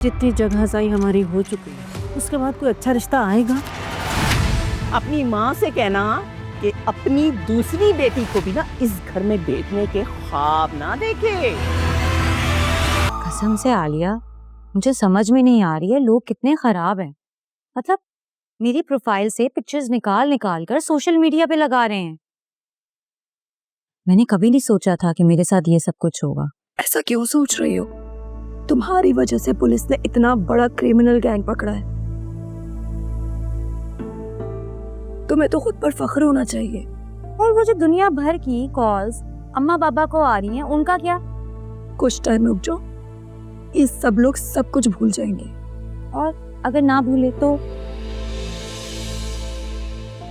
जितनी जगहज़ाई हमारी हो चुकी है, उसके बाद कोई अच्छा रिश्ता आएगा? अपनी माँ से कहना कि अपनी दूसरी बेटी को भी ना इस घर में देखने के ख्वाब ना देखे। कसम से आलिया, मुझे समझ में नहीं आ रही है लोग कितने खराब हैं। मतलब मेरी प्रोफाइल से पिक्चर्स निकाल निकाल कर सोशल मीडिया पे लगा रहे हैं। मैंने कभी नहीं सोचा था कि मेरे साथ ये सब कुछ होगा। ऐसा क्यों सोच रही हो? तुम्हारी वजह से पुलिस ने इतना बड़ा क्रिमिनल गैंग पकड़ा है। तुम्हें तो खुद पर फख्र होना चाहिए। और वो जो दुनिया भर की कॉल्स अम्मा पापा को आ रही हैं, उनका क्या? कुछ टाइम रुक जाओ, ये सब लोग सब कुछ भूल जाएंगे। और अगर ना भूले तो?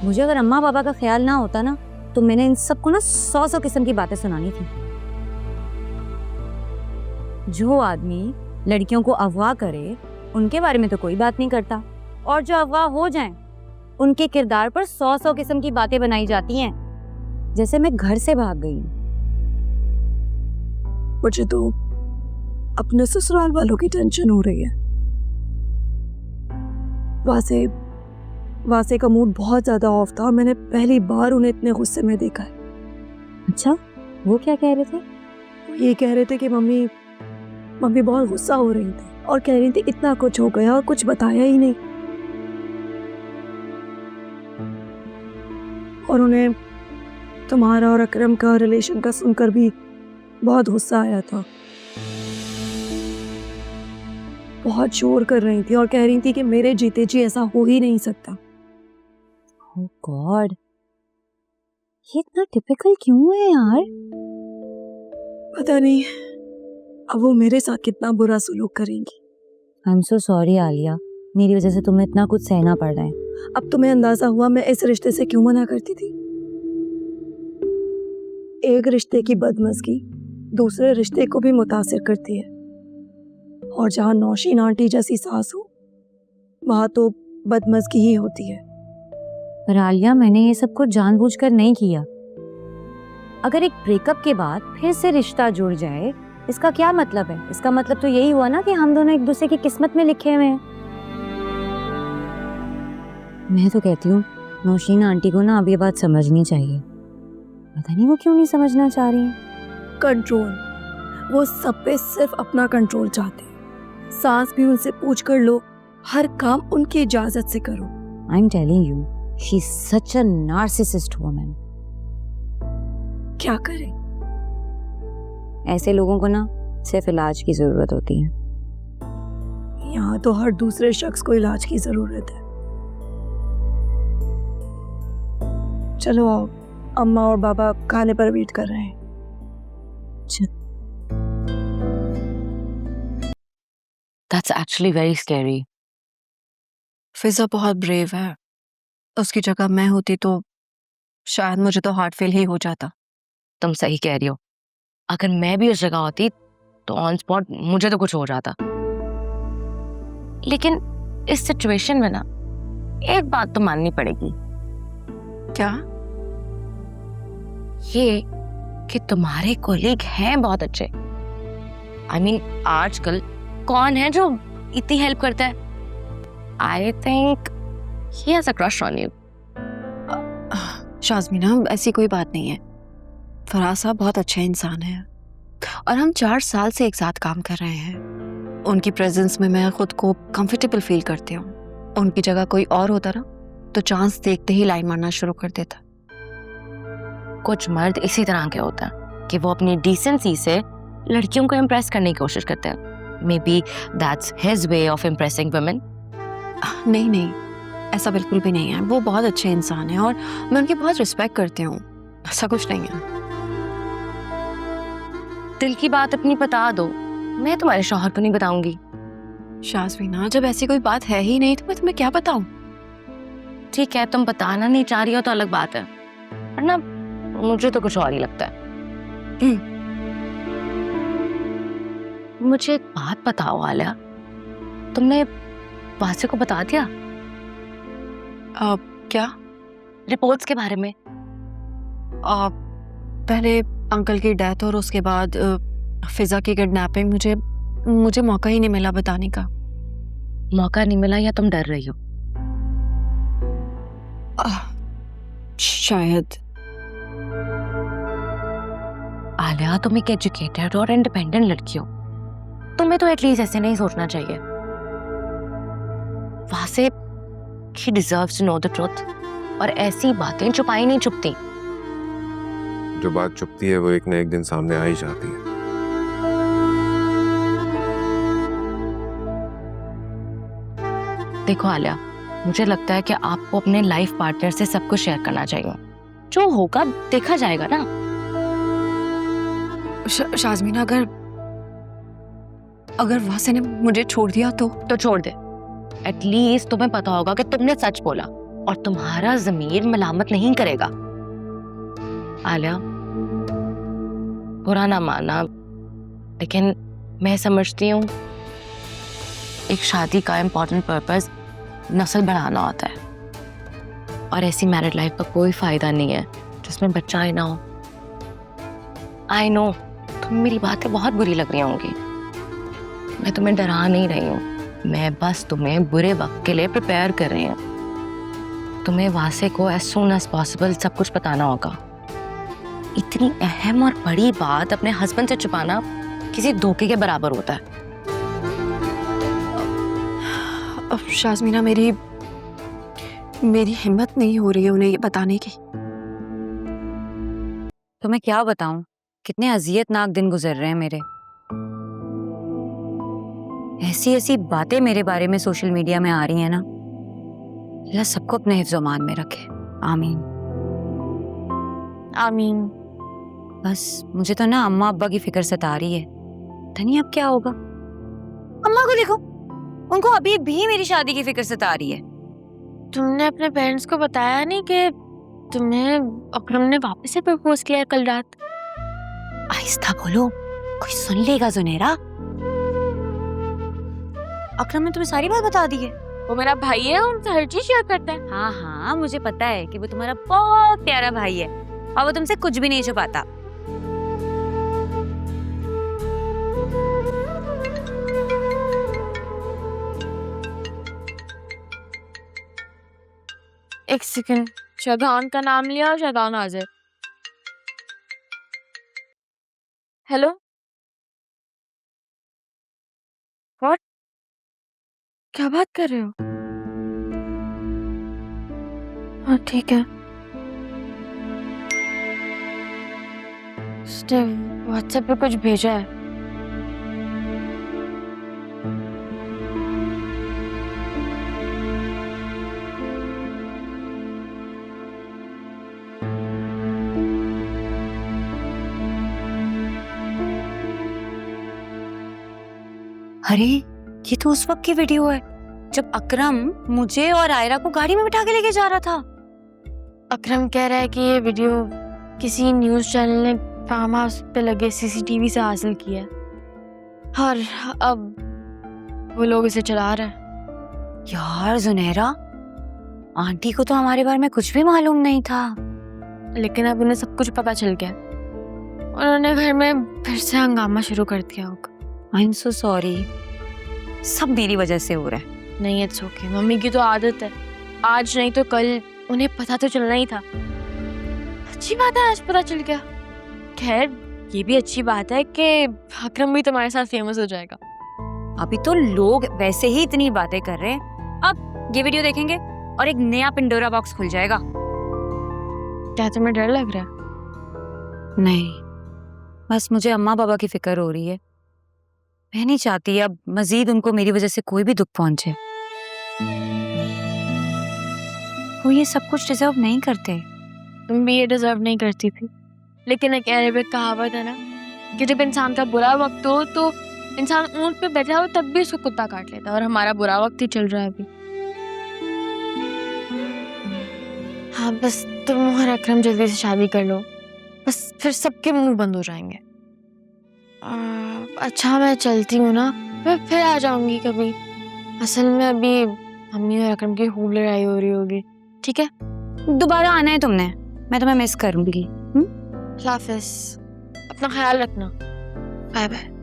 मुझे अगर अम्मा पापा का ख्याल ना होता ना, तो मैंने इन सबको ना 100 किस्म की बातें सुनानी थी। जो आदमी लड़कियों को अगवा करे, उनके बारे में तो कोई बात नहीं करता, और जो अगवा हो जाएं, उनके किरदार पर 100 किस्म की बातें बनाई जाती हैं, जैसे मैं घर से भाग गई। मुझे तो अपने ससुराल वालों की टेंशन हो रही है। वासे का मूड बहुत ज्यादा ऑफ था और मैंने पहली बार उन्हें इतने गुस्से में देखा है। अच्छा, वो क्या कह रहे थे? ये कह रहे थे कि मम्मी बहुत गुस्सा हो रही थी और कह रही थी इतना कुछ हो गया और कुछ बताया ही नहीं। और उन्हें तुम्हारा और अकरम का रिलेशन का सुनकर भी बहुत गुस्सा आया था। बहुत शोर कर रही थी और कह रही थी कि मेरे जीते जी ऐसा हो ही नहीं सकता। ओह गॉड, ये इतना टिपिकल क्यों है यार? पता नहीं अब वो मेरे साथ कितना बुरा सलूक करेंगी। I am so sorry Alia, मेरी वजह से तुम्हें इतना कुछ सहना पड़ रहा है। अब तुम्हें अंदाजा हुआ मैं इस रिश्ते से क्यों मना करती थी। एक रिश्ते की बदमज़गी दूसरे रिश्ते को भी मुतासिर करती है, और जहाँ नौशीन आंटी जैसी सास हो, वहाँ तो बदमज़गी ही होती है। पर आलिया, मैंने ये सब कुछ जानबूझकर नहीं किया। अगर एक ब्रेकअप के बाद फिर से रिश्ता जुड़ जाए, इसका क्या मतलब है? इसका मतलब तो यही हुआ ना कि हम दोनों एक दूसरे की किस्मत में लिखे हुए हैं। मैं तो कहती हूँ नौशीन आंटी को ना अब ये बात समझनी चाहिए। पता नहीं वो क्यों नहीं समझना चाह रही है। कंट्रोल, वो सब पे सिर्फ अपना कंट्रोल चाहते हैं। सास भी उनसे पूछ कर लो, हर काम उनकी इजाजत से करो। I am telling you, she is such a narcissist woman. क्या करें? ऐसे लोगों को ना सिर्फ इलाज की जरूरत होती है। यहाँ तो हर दूसरे शख्स को इलाज की जरूरत है। चलो आओ, अम्मा और बाबा खाने पर वेट कर रहे हैं। That's actually very scary. फिजा बहुत ब्रेव है। उसकी जगह मैं होती तो शायद मुझे तो हार्ट फेल ही हो जाता। तुम सही कह रही हो। अगर मैं भी उस जगह होती तो ऑन स्पॉट मुझे तो कुछ हो जाता। लेकिन इस सिचुएशन में ना एक बात तो माननी पड़ेगी। क्या? ये कि तुम्हारे कोलीग हैं बहुत अच्छे। I mean, आजकल कौन है जो इतनी हेल्प करता है? I think he has a crush on you. शाज़मीना, ऐसी कोई बात नहीं है। फराज साहब बहुत अच्छे इंसान हैं और हम 4 साल से एक साथ काम कर रहे हैं। उनकी प्रेजेंस में मैं खुद को कंफर्टेबल फील करती हूँ। उनकी जगह कोई और होता ना तो चांस देखते ही लाइन मारना शुरू कर देता। कुछ मर्द इसी तरह के होते हैं कि वो अपनी डिसेंसी से लड़कियों को इम्प्रेस करने की कोशिश करते हैं। Maybe that's his way of impressing women. नहीं, ऐसा बिल्कुल भी नहीं है। वो बहुत अच्छे इंसान हैं और मैं उनकी बहुत रिस्पेक्ट करती हूँ। ऐसा कुछ नहीं है। दिल की बात अपनी बता दो, मैं तुम्हारे शौहर को नहीं बताऊंगी। शाज़मीना, जब ऐसी कोई बात है ही नहीं तो मैं तुम्हें क्या बताऊं? ठीक है, तुम बताना नहीं चाह रही हो तो अलग बात है, वरना मुझे तो कुछ और ही लगता है। मुझे एक बात बताओ आलिया, तुमने वासे को बता दिया? क्या? रिपोर्ट्स के बारे में। पहले अंकल की डेथ और उसके बाद फिजा की किडनैपिंग, मुझे मौका ही नहीं मिला बताने का। मौका नहीं मिला या तुम डर रही हो? शायद। आलिया, तुम एक एजुकेटेड और इंडिपेंडेंट लड़की हो, तुम्हें तो एटलीस्ट ऐसे नहीं सोचना चाहिए। वहां से he deserves to know the truth, और ऐसी बातें छुपाई नहीं छुपती। जो बात छुपती है वो एक न एक दिन सामने आ ही जाती है। देखो आलिया, मुझे लगता है कि आपको अपने लाइफ पार्टनर से सब कुछ शेयर करना चाहिए। जो होगा देखा जाएगा ना। शाज़मीना, अगर वासे ने मुझे छोड़ दिया तो छोड़ दे। एटलीस्ट तुम्हें पता होगा कि तुमने सच बोला और तुम्हारा ज़मीर मलामत नहीं करेगा। आलिया, बुरा ना मानना, लेकिन मैं समझती हूँ एक शादी का इम्पोर्टेंट पर्पस नस्ल बढ़ाना होता है, और ऐसी मैरिड लाइफ का कोई फायदा नहीं है जिसमें बच्चा ही ना हो। आई नो तुम मेरी बातें बहुत बुरी लग रही होंगी, मैं तुम्हें डरा नहीं रही हूँ, मैं बस तुम्हें बुरे वक्त के लिए प्रिपेयर कर रही हूँ। तुम्हें वासे को एज सून एज पॉसिबल सब कुछ बताना होगा। इतनी अहम और बड़ी बात अपने हस्बैंड से छुपाना किसी धोखे के बराबर होता है। अब शाज़मीना, मेरी हिम्मत नहीं हो रही है उन्हें ये बताने की। तो मैं क्या बताऊं, कितने अजियतनाक दिन गुजर रहे हैं मेरे। ऐसी ऐसी बातें मेरे बारे में सोशल मीडिया में आ रही हैं ना, अल्लाह सबको अपने हिफ्ज़-ओ-मान में रखे। आमीन आमीन। बस मुझे तो ना अम्मा अब्बा की फिक्र सता रही है, धनी अब क्या होगा। अम्मा को देखो, उनको अभी भी मेरी शादी की फिक्र सता रही है। तुमने अपने पेरेंट्स को बताया नहीं कि तुम्हें अकरम ने वापस से प्रपोज किया है कल रात? आहिस्ता बोलो, कोई सुन लेगा जुनेरा। अकरम ने तुम्हें सारी बात बता दी है? वो मेरा भाई है, उनसे हर चीज शेयर करता है। हाँ हाँ, मुझे पता है कि वो तुम्हारा बहुत प्यारा भाई है और वो तुमसे कुछ भी नहीं छुपाता। एक सेकंड, शादान का नाम लिया और शादान हाजिर। Hello, what? क्या बात कर रहे हो? हाँ ठीक है। उसने व्हाट्सएप पे कुछ भेजा है। अरे ये तो उस वक्त की वीडियो है जब अकरम मुझे और आयरा को गाड़ी में बिठा के लेके जा रहा था। अकरम कह रहा है कि ये वीडियो किसी न्यूज़ चैनल ने फार्म हाउस पे लगे सीसीटीवी से हासिल किया है और अब वो लोग इसे चला रहे हैं। यार जुनेरा, आंटी को तो हमारे बारे में कुछ भी मालूम नहीं था। लेकिन अब उन्हें सब कुछ पता चल गया। उन्होंने घर में फिर से हंगामा शुरू कर दिया होगा। आई एम सो सॉरी, सब मेरी वजह से हो रहा है। नहीं, इट्स ओके। मम्मी की तो आदत है, आज नहीं तो कल उन्हें पता तो चलना ही था। अच्छी बात है आज पता चल गया। खैर, ये भी अच्छी बात है कि अकरम भी तुम्हारे साथ फेमस हो जाएगा। अभी तो लोग वैसे ही इतनी बातें कर रहे हैं, अब ये वीडियो देखेंगे और एक नया पिंडोरा बॉक्स खुल जाएगा। क्या तुम्हें डर लग रहा है? नहीं, बस मुझे अम्मा पापा की फिक्र हो रही है। मैं नहीं चाहती अब मजीद उनको मेरी वजह से कोई भी दुख पहुंचे। वो ये सब कुछ डिजर्व नहीं करते। तुम भी ये डिजर्व नहीं करती थी, लेकिन एक अरेबिक कहावत है ना कि जब इंसान का बुरा वक्त हो तो इंसान ऊंट पे बैठा हो तब भी उसको कुत्ता काट लेता है, और हमारा बुरा वक्त ही चल रहा है अभी। हाँ, बस तुम और अकरम जल्दी से शादी कर लो, बस फिर सबके मुंह बंद हो जाएंगे। अच्छा, मैं चलती हूँ ना, मैं फिर आ जाऊंगी कभी। असल में अभी मम्मी और अकरम की खूब लड़ाई हो रही होगी। ठीक है, दोबारा आना है तुमने, मैं तुम्हें मिस करूंगी। अल्लाह हाफिज, अपना ख्याल रखना। Bye bye.